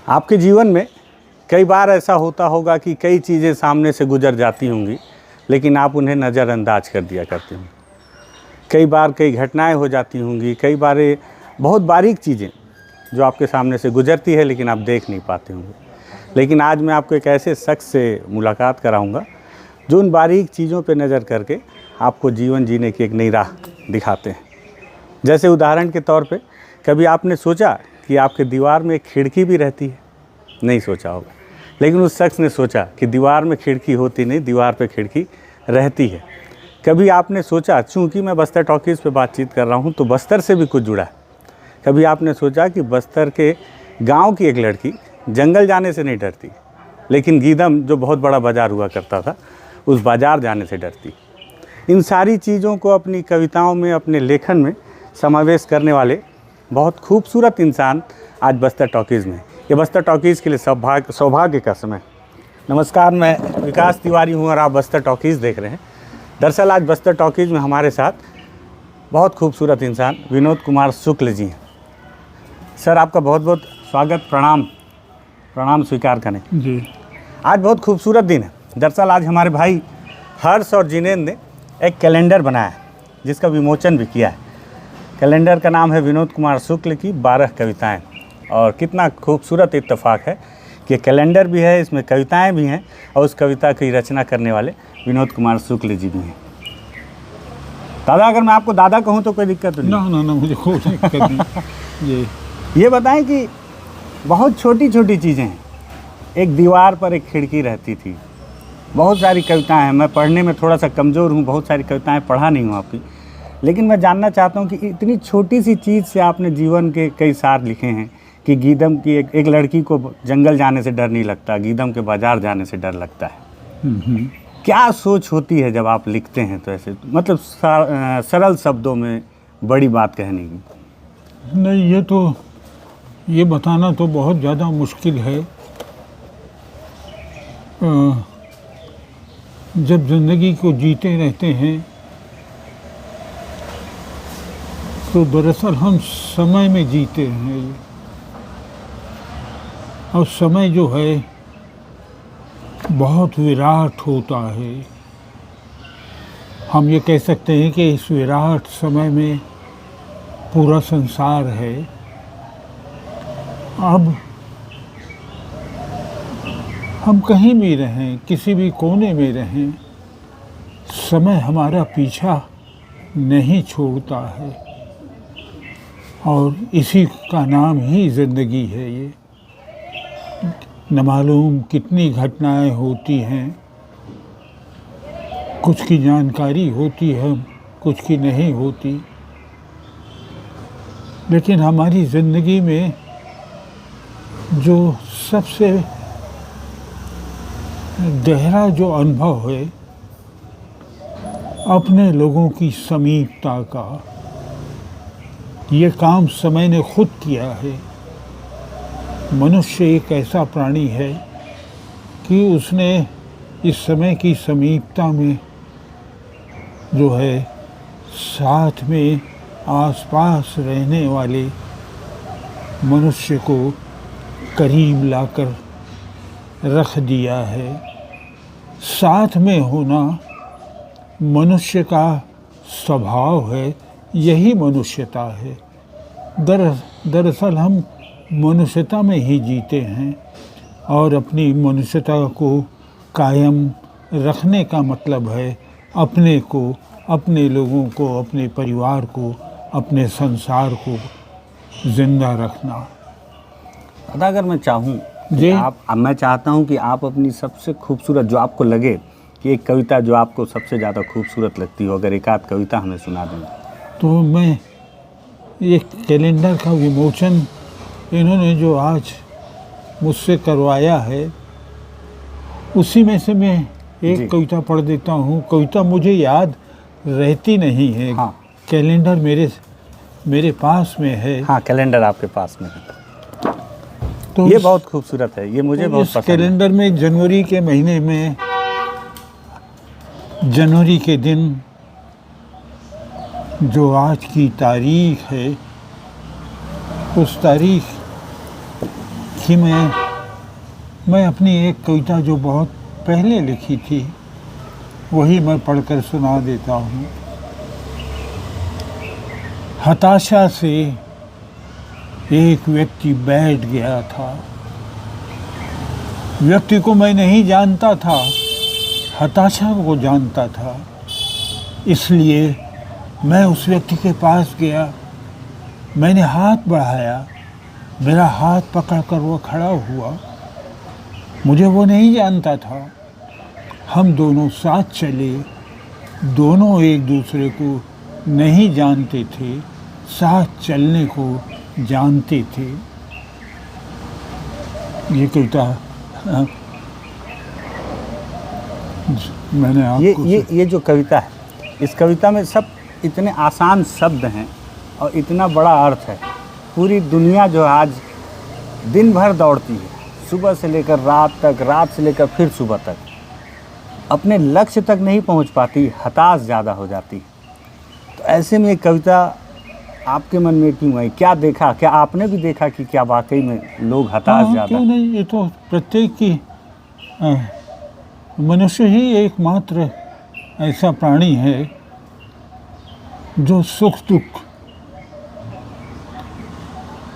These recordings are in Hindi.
आपके जीवन में कई बार ऐसा होता होगा कि कई चीज़ें सामने से गुजर जाती होंगी, लेकिन आप उन्हें नज़रअंदाज कर दिया करते होंगे। कई बार कई घटनाएं हो जाती होंगी, कई बार बहुत बारीक चीज़ें जो आपके सामने से गुजरती है लेकिन आप देख नहीं पाते होंगे। लेकिन आज मैं आपको एक ऐसे शख्स से मुलाकात कराऊंगा जो उन बारीक चीज़ों पे नज़र करके आपको जीवन जीने की एक नई राह दिखाते हैं। जैसे उदाहरण के तौर पे कभी आपने सोचा कि आपके दीवार में एक खिड़की भी रहती है? नहीं सोचा होगा, लेकिन उस शख्स ने सोचा कि दीवार में खिड़की होती नहीं, दीवार पे खिड़की रहती है। कभी आपने सोचा, चूँकि मैं बस्तर टॉकीज़ पे बातचीत कर रहा हूँ तो बस्तर से भी कुछ जुड़ा है। कभी आपने सोचा कि बस्तर के गांव की एक लड़की जंगल जाने से नहीं डरती, लेकिन गीदम जो बहुत बड़ा बाज़ार हुआ करता था उस बाज़ार जाने से डरती। इन सारी चीज़ों को अपनी कविताओं में, अपने लेखन में समावेश करने वाले बहुत खूबसूरत इंसान आज बस्तर टॉकीज़ में। ये बस्तर टॉकीज़ के लिए सौभाग्य का समय। नमस्कार, मैं विकास तिवारी हूँ और आप बस्तर टॉकीज़ देख रहे हैं। दरअसल आज बस्तर टॉकीज़ में हमारे साथ बहुत खूबसूरत इंसान विनोद कुमार शुक्ल जी हैं। सर, आपका बहुत बहुत स्वागत, प्रणाम स्वीकार करें जी। आज बहुत खूबसूरत दिन है। दरअसल आज हमारे भाई हर्ष और जिनेंद्र ने एक कैलेंडर बनाया है जिसका विमोचन भी किया है। कैलेंडर का नाम है विनोद कुमार शुक्ल की 12 कविताएं। और कितना खूबसूरत इत्तेफाक है कि कैलेंडर भी है, इसमें कविताएं भी हैं और उस कविता की रचना करने वाले विनोद कुमार शुक्ल जी भी हैं। दादा, अगर मैं आपको दादा कहूँ तो कोई दिक्कत तो नहीं? ना, मुझे कोई दिक्कत नहीं। ये बताएं कि बहुत छोटी छोटी चीज़ें हैं। एक दीवार पर एक खिड़की रहती थी, बहुत सारी कविताएं हैं। मैं पढ़ने में थोड़ा सा कमज़ोर हूँ, बहुत सारी कविताएं पढ़ा नहीं हूँ आपकी, लेकिन मैं जानना चाहता हूँ कि इतनी छोटी सी चीज़ से आपने जीवन के कई सार लिखे हैं कि गीदम की एक लड़की को जंगल जाने से डर नहीं लगता, गीदम के बाज़ार जाने से डर लगता है। क्या सोच होती है जब आप लिखते हैं तो ऐसे, मतलब सरल शब्दों में बड़ी बात कहने की? नहीं, ये बताना तो बहुत ज़्यादा मुश्किल है। जब ज़िंदगी को जीते रहते हैं तो दरअसल हम समय में जीते हैं, और समय जो है बहुत विराट होता है। हम ये कह सकते हैं कि इस विराट समय में पूरा संसार है। अब हम कहीं भी रहें, किसी भी कोने में रहें, समय हमारा पीछा नहीं छोड़ता है, और इसी का नाम ही ज़िंदगी है। ये न मालूम कितनी घटनाएं होती हैं, कुछ की जानकारी होती है, कुछ की नहीं होती, लेकिन हमारी ज़िंदगी में जो सबसे गहरा जो अनुभव है अपने लोगों की समीपता का, ये काम समय ने खुद किया है। मनुष्य एक ऐसा प्राणी है कि उसने इस समय की समीपता में जो है साथ में आसपास रहने वाले मनुष्य को करीब लाकर रख दिया है। साथ में होना मनुष्य का स्वभाव है, यही मनुष्यता है। दरअसल हम मनुष्यता में ही जीते हैं, और अपनी मनुष्यता को कायम रखने का मतलब है अपने को, अपने लोगों को, अपने परिवार को, अपने संसार को जिंदा रखना। अगर मैं चाहूँ जी, मैं चाहता हूँ कि आप अपनी सबसे खूबसूरत, जो आपको लगे कि एक कविता जो आपको सबसे ज़्यादा खूबसूरत लगती हो, अगर एक आध कविता हमें सुना दें तो मैं एक कैलेंडर का विमोचन इन्होंने जो आज मुझसे करवाया है, उसी में से मैं एक कविता पढ़ देता हूँ। कविता मुझे याद रहती नहीं है। हाँ। कैलेंडर मेरे पास में है। हाँ, कैलेंडर आपके पास में है। तो ये बहुत खूबसूरत है, ये मुझे बहुत पसंद है। कैलेंडर में जनवरी के महीने में, जनवरी के दिन जो आज की तारीख है, उस तारीख देखिए, मैं अपनी एक कविता जो बहुत पहले लिखी थी वही मैं पढ़कर सुना देता हूँ। हताशा से एक व्यक्ति बैठ गया था। व्यक्ति को मैं नहीं जानता था, हताशा को जानता था। इसलिए मैं उस व्यक्ति के पास गया, मैंने हाथ बढ़ाया, मेरा हाथ पकड़कर वो खड़ा हुआ। मुझे वो नहीं जानता था। हम दोनों साथ चले, दोनों एक दूसरे को नहीं जानते थे, साथ चलने को जानते थे। ये कविता मैंने आपको ये जो कविता है, इस कविता में सब इतने आसान शब्द हैं और इतना बड़ा अर्थ है। पूरी दुनिया जो आज दिन भर दौड़ती है, सुबह से लेकर रात तक, रात से लेकर फिर सुबह तक, अपने लक्ष्य तक नहीं पहुंच पाती, हताश ज़्यादा हो जाती। तो ऐसे में एक कविता आपके मन में क्यों आई? क्या देखा, क्या आपने भी देखा कि क्या वाकई में लोग हताश ज़्यादा? क्यों नहीं, ये तो प्रत्येक की मनुष्य ही एकमात्र ऐसा प्राणी है जो सुख दुख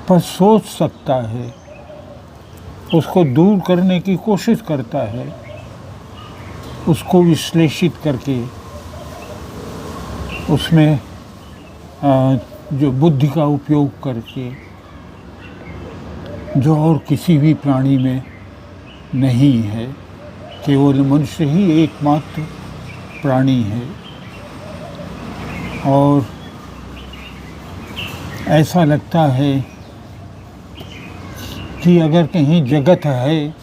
पर सोच सकता है, उसको दूर करने की कोशिश करता है, उसको विश्लेषित करके उसमें जो बुद्धि का उपयोग करके, जो और किसी भी प्राणी में नहीं है। केवल मनुष्य ही एकमात्र प्राणी है। और ऐसा लगता है कि अगर कहीं जगत है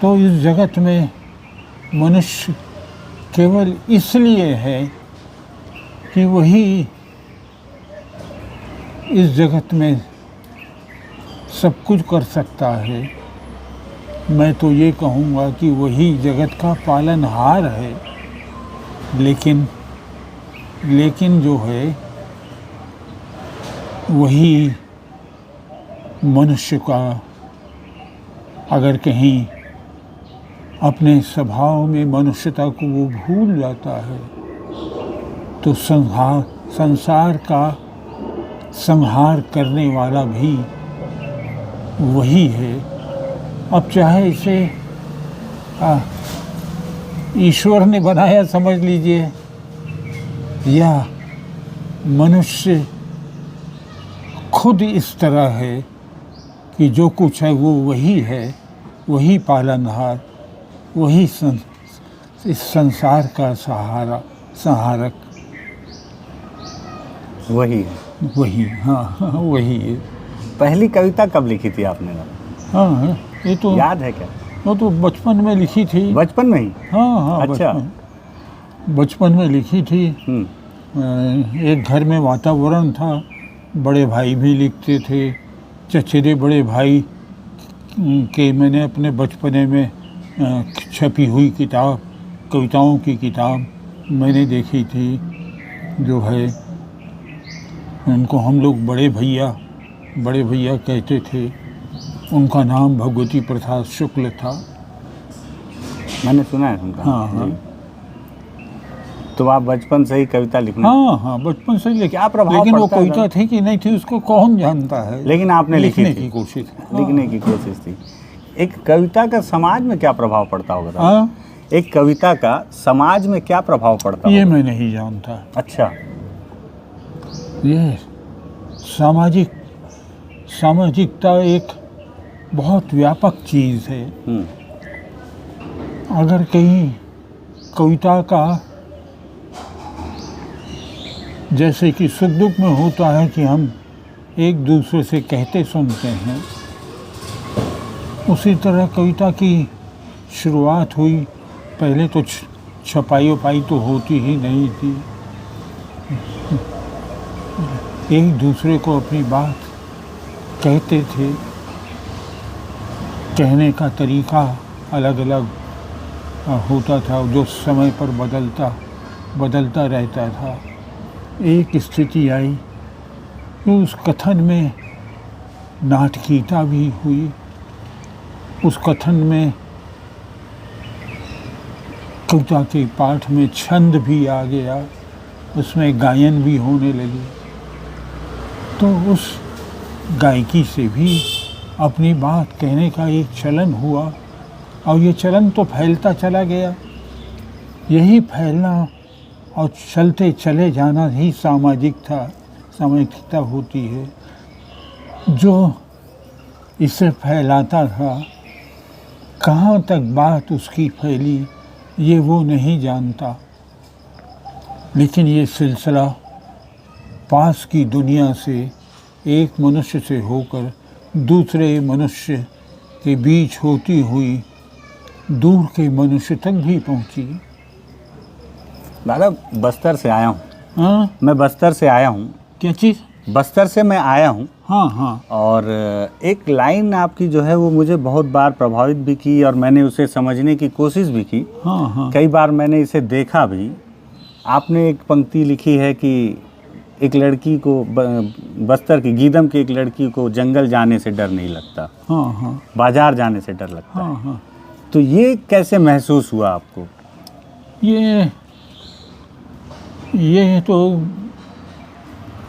तो इस जगत में मनुष्य केवल इसलिए है कि वही इस जगत में सब कुछ कर सकता है। मैं तो ये कहूँगा कि वही जगत का पालनहार है। लेकिन जो है वही मनुष्य का अगर कहीं अपने स्वभाव में मनुष्यता को वो भूल जाता है तो संसार का संहार करने वाला भी वही है। अब चाहे इसे ईश्वर ने बनाया समझ लीजिए, या मनुष्य खुद इस तरह है कि जो कुछ है वो वही है, वही पालनहार, वही इस संसार का संहारक वही है। वही, हाँ, वही है। पहली कविता कब लिखी थी आपने? हाँ, ये तो याद है क्या? वो तो बचपन में लिखी थी। बचपन में ही? हाँ, अच्छा। बचपन में लिखी थी। एक घर में वातावरण था, बड़े भाई भी लिखते थे। चचेरे बड़े भाई के मैंने अपने बचपने में छपी हुई किताब, कविताओं की किताब मैंने देखी थी। जो है उनको हम लोग बड़े भैया कहते थे। उनका नाम भगवती प्रसाद शुक्ल था। मैंने सुना है उनका। हाँ। तो आप बचपन से ही कविता लिखना? हाँ, बचपन से ही। क्या प्रभाव लेकिन वो पड़ता है कविता थी कि नहीं थी उसको कौन जानता है। लेकिन आपने लिखने की कोशिश। लिखने की कोशिश थी। एक कविता का समाज में क्या प्रभाव पड़ता होगा? हाँ, एक कविता का समाज में क्या प्रभाव पड़ता ये होगा? मैं नहीं जानता। अच्छा। ये सामाजिकता एक बहुत व्यापक चीज़ है। अगर कहीं कविता का जैसे कि सुख दुख में होता है कि हम एक दूसरे से कहते सुनते हैं, उसी तरह कविता की शुरुआत हुई। पहले तो छपाई वपाई तो होती ही नहीं थी। एक दूसरे को अपनी बात कहते थे। कहने का तरीका अलग अलग होता था, जो समय पर बदलता रहता था। एक स्थिति आई कि उस कथन में नाटकीयता भी हुई। उस कथन में कविता के पाठ में छंद भी आ गया, उसमें गायन भी होने लगी। तो उस गायकी से भी अपनी बात कहने का एक चलन हुआ और ये चलन तो फैलता चला गया। यही फैलना और चलते चले जाना ही सामाजिकता होती है। जो इसे फैलाता था, कहाँ तक बात उसकी फैली ये वो नहीं जानता, लेकिन ये सिलसिला पास की दुनिया से एक मनुष्य से होकर दूसरे मनुष्य के बीच होती हुई दूर के मनुष्य तक भी पहुंची। दादा बस्तर से आया हूँ। हाँ, मैं बस्तर से आया हूँ। क्या चीज़? बस्तर से मैं आया हूँ। हाँ हाँ। और एक लाइन आपकी जो है वो मुझे बहुत बार प्रभावित भी की और मैंने उसे समझने की कोशिश भी की। हाँ हाँ। कई बार मैंने इसे देखा भी। आपने एक पंक्ति लिखी है कि एक लड़की को बस्तर की गीदम की एक लड़की को जंगल जाने से डर नहीं लगता, हाँ हाँ। बाजार जाने से डर लगता हाँ है। हाँ। तो ये कैसे महसूस हुआ आपको? ये तो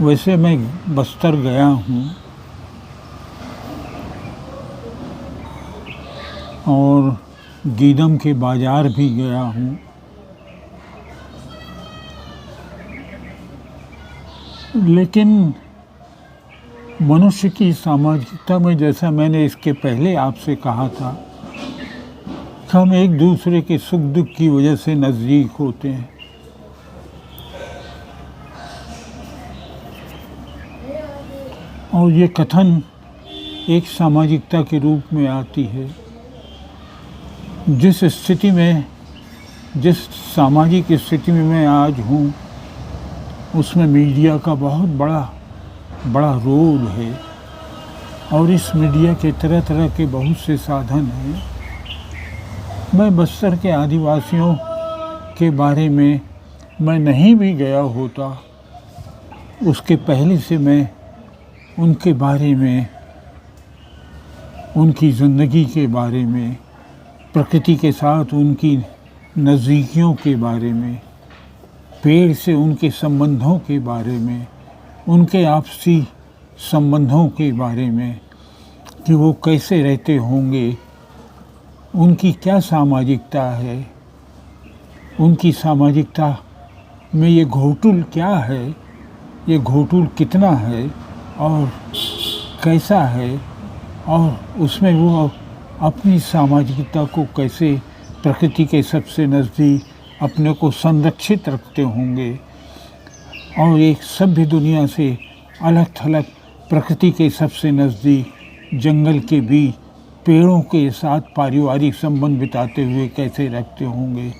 वैसे मैं बस्तर गया हूँ और गीदम के बाज़ार भी गया हूँ, लेकिन मनुष्य की सामाजिकता में, जैसा मैंने इसके पहले आपसे कहा था, हम एक दूसरे के सुख दुख की वजह से नज़दीक होते हैं। और ये कथन एक सामाजिकता के रूप में आती है। जिस स्थिति में, जिस सामाजिक स्थिति में मैं आज हूँ, उसमें मीडिया का बहुत बड़ा रोल है और इस मीडिया के तरह तरह के बहुत से साधन हैं। मैं बस्तर के आदिवासियों के बारे में मैं नहीं भी गया होता, उसके पहले से मैं उनके बारे में, उनकी ज़िंदगी के बारे में, प्रकृति के साथ उनकी नज़दीकियों के बारे में, पेड़ से उनके संबंधों के बारे में, उनके आपसी संबंधों के बारे में कि वो कैसे रहते होंगे, उनकी क्या सामाजिकता है, उनकी सामाजिकता में ये घोटुल क्या है, ये घोटुल कितना है और कैसा है, और उसमें वो अपनी सामाजिकता को कैसे प्रकृति के सबसे नज़दीक अपने को संरक्षित रखते होंगे और एक सभ्य दुनिया से अलग थलग प्रकृति के सबसे नज़दीक जंगल के बीच पेड़ों के साथ पारिवारिक संबंध बिताते हुए कैसे रखते होंगे।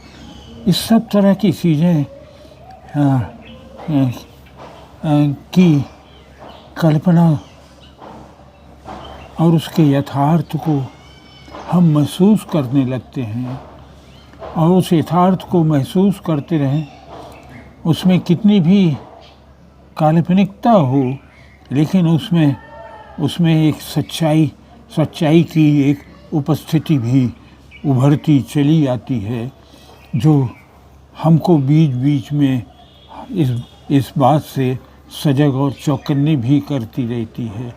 इस सब तरह की चीज़ें की कल्पना और उसके यथार्थ को हम महसूस करने लगते हैं और उस यथार्थ को महसूस करते रहें, उसमें कितनी भी काल्पनिकता हो, लेकिन उसमें एक सच्चाई की एक उपस्थिति भी उभरती चली आती है, जो हमको बीच बीच में इस बात से सजग और चौकन्नी भी करती रहती है।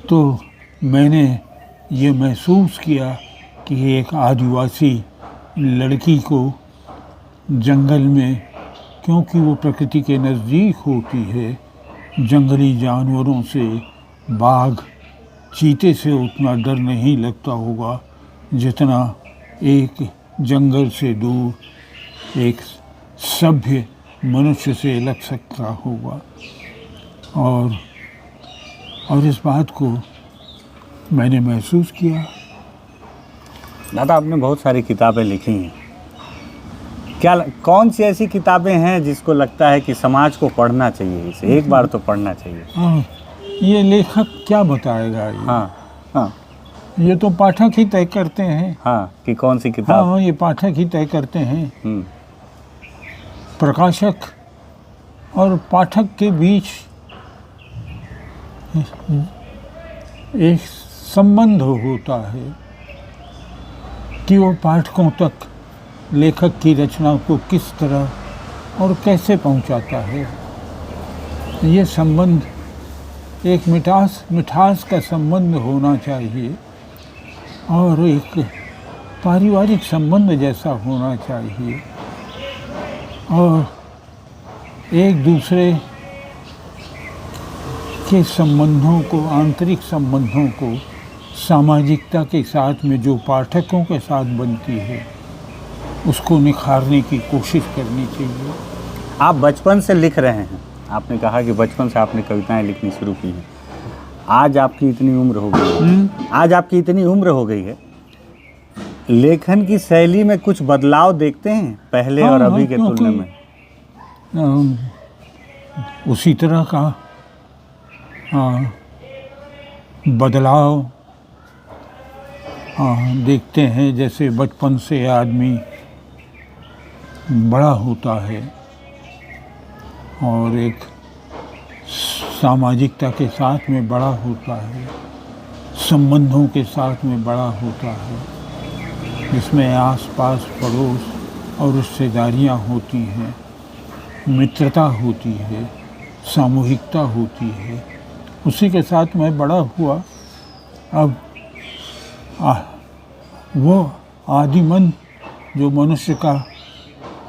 तो मैंने ये महसूस किया कि एक आदिवासी लड़की को जंगल में, क्योंकि वो प्रकृति के नज़दीक होती है, जंगली जानवरों से, बाघ चीते से उतना डर नहीं लगता होगा जितना एक जंगल से दूर एक सभ्य मनुष्य से लग सकता होगा। और इस बात को मैंने महसूस किया। दादा आपने बहुत सारी किताबें लिखी हैं, कौन सी ऐसी किताबें हैं जिसको लगता है कि समाज को पढ़ना चाहिए, इसे एक बार तो पढ़ना चाहिए? हाँ, ये लेखक क्या बताएगा ये? हाँ, ये तो पाठक ही तय करते हैं। हाँ, कि कौन सी किताब? हाँ, ये पाठक ही तय करते हैं। प्रकाशक और पाठक के बीच एक संबंध होता है कि वो पाठकों तक लेखक की रचना को किस तरह और कैसे पहुंचाता है। ये संबंध एक मिठास का संबंध होना चाहिए और एक पारिवारिक संबंध जैसा होना चाहिए और एक दूसरे के संबंधों को, आंतरिक संबंधों को सामाजिकता के साथ में जो पाठकों के साथ बनती है उसको निखारने की कोशिश करनी चाहिए। आप बचपन से लिख रहे हैं, आपने कहा कि बचपन से आपने कविताएं लिखनी शुरू की हैं। आज आपकी इतनी उम्र हो गई है, आज आपकी इतनी उम्र हो गई है, लेखन की शैली में कुछ बदलाव देखते हैं पहले और अभी के तुलना में? उसी तरह का बदलाव देखते हैं जैसे बचपन से आदमी बड़ा होता है और एक सामाजिकता के साथ में बड़ा होता है, संबंधों के साथ में बड़ा होता है, जिसमें आस-पास पड़ोस और रिश्तेदारियाँ होती हैं, मित्रता होती है, सामूहिकता होती है। उसी के साथ मैं बड़ा हुआ। अब वो आदिमन जो मनुष्य का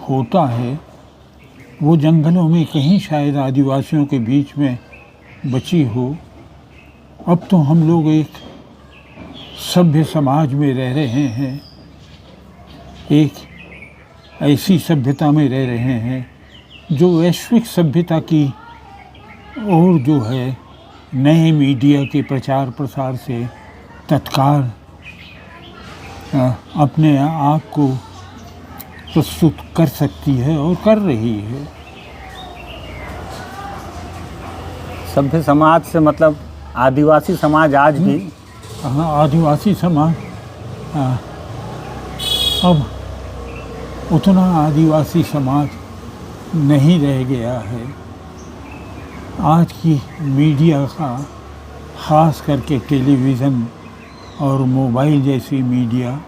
होता है वो जंगलों में कहीं शायद आदिवासियों के बीच में बची हो। अब तो हम लोग एक सभ्य समाज में रह रहे हैं, एक ऐसी सभ्यता में रह रहे हैं जो वैश्विक सभ्यता की और जो है नए मीडिया के प्रचार प्रसार से तत्काल अपने आप को प्रस्तुत कर सकती है और कर रही है। सभ्य समाज से मतलब आदिवासी समाज आज भी? हाँ, आदिवासी समाज अब उतना आदिवासी समाज नहीं रह गया है। आज की मीडिया का, ख़ास करके टेलीविज़न और मोबाइल जैसी मीडिया,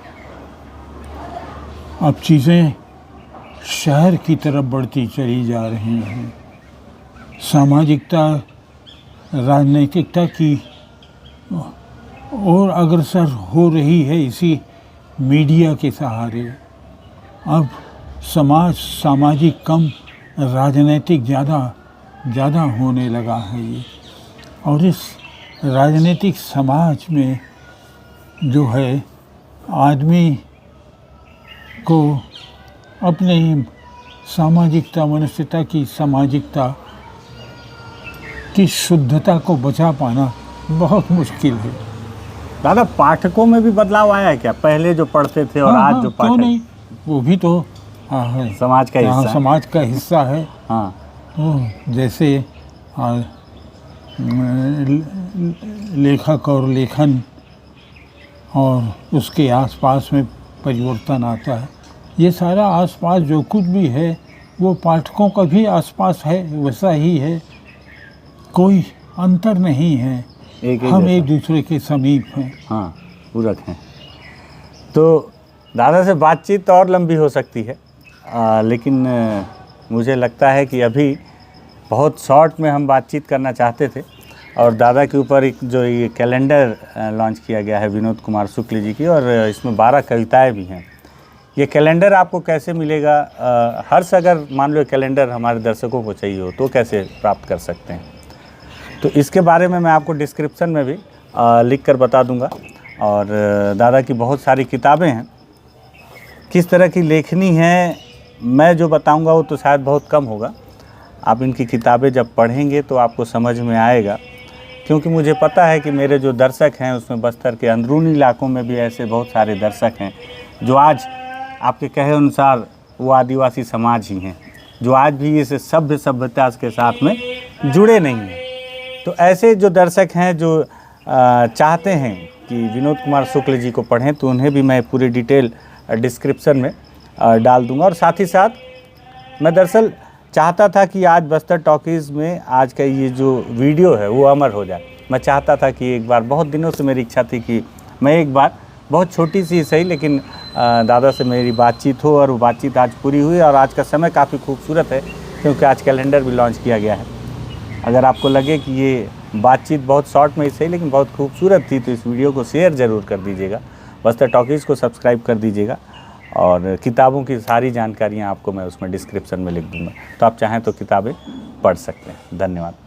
अब चीज़ें शहर की तरफ बढ़ती चली जा रही हैं। सामाजिकता, राजनैतिकता की और अग्रसर हो रही है इसी मीडिया के सहारे। अब समाज सामाजिक कम, राजनैतिक ज़्यादा होने लगा है ये। और इस राजनीतिक समाज में जो है आदमी को अपने सामाजिकता, मनुष्यता की सामाजिकता की शुद्धता को बचा पाना बहुत मुश्किल है। दादा, पाठकों में भी बदलाव आया है क्या? पहले जो पढ़ते थे और आज जो पाठक? क्यों नहीं, वो भी तो है, समाज का हिस्सा। समाज का हिस्सा है। हाँ, तो जैसे लेखक और लेखन और उसके आसपास में परिवर्तन आता है। ये सारा आसपास जो कुछ भी है वो पाठकों का भी आसपास है, वैसा ही है, कोई अंतर नहीं है। हम एक दूसरे के समीप हैं। हाँ, पूरक हैं। तो दादा से बातचीत और लंबी हो सकती है, लेकिन मुझे लगता है कि अभी बहुत शॉर्ट में हम बातचीत करना चाहते थे। और दादा के ऊपर एक जो ये कैलेंडर लॉन्च किया गया है विनोद कुमार शुक्ल जी की, और इसमें 12 कविताएं भी हैं। ये कैलेंडर आपको कैसे मिलेगा? हर्ष, अगर मान लो कैलेंडर हमारे दर्शकों को चाहिए हो तो कैसे प्राप्त कर सकते हैं? तो इसके बारे में मैं आपको डिस्क्रिप्शन में भी लिख कर बता दूंगा। और दादा की बहुत सारी किताबें हैं। किस तरह की लेखनी है मैं जो बताऊंगा वो तो शायद बहुत कम होगा। आप इनकी किताबें जब पढ़ेंगे तो आपको समझ में आएगा, क्योंकि मुझे पता है कि मेरे जो दर्शक हैं उसमें बस्तर के अंदरूनी इलाकों में भी ऐसे बहुत सारे दर्शक हैं जो आज आपके कहे अनुसार वो आदिवासी समाज ही हैं, जो आज भी इस सभ्यता के साथ में जुड़े नहीं हैं। तो ऐसे जो दर्शक हैं जो चाहते हैं कि विनोद कुमार शुक्ल जी को पढ़ें, तो उन्हें भी मैं पूरी डिटेल डिस्क्रिप्शन में डाल दूंगा। और साथ ही साथ मैं दरअसल चाहता था कि आज बस्तर टॉकीज़ में आज का ये जो वीडियो है वो अमर हो जाए। मैं चाहता था कि एक बार, बहुत दिनों से मेरी इच्छा थी कि मैं एक बार, बहुत छोटी सी सही लेकिन दादा से मेरी बातचीत हो, और वो बातचीत आज पूरी हुई। और आज का समय काफ़ी खूबसूरत है क्योंकि आज कैलेंडर भी लॉन्च किया गया है। अगर आपको लगे कि ये बातचीत बहुत शॉर्ट में ही सही लेकिन बहुत खूबसूरत थी तो इस वीडियो को शेयर ज़रूर कर दीजिएगा। बस्तर टॉकीज़ को सब्सक्राइब कर दीजिएगा, और किताबों की सारी जानकारियाँ आपको मैं उसमें डिस्क्रिप्शन में लिख दूँगा, तो आप चाहें तो किताबें पढ़ सकते हैं। धन्यवाद।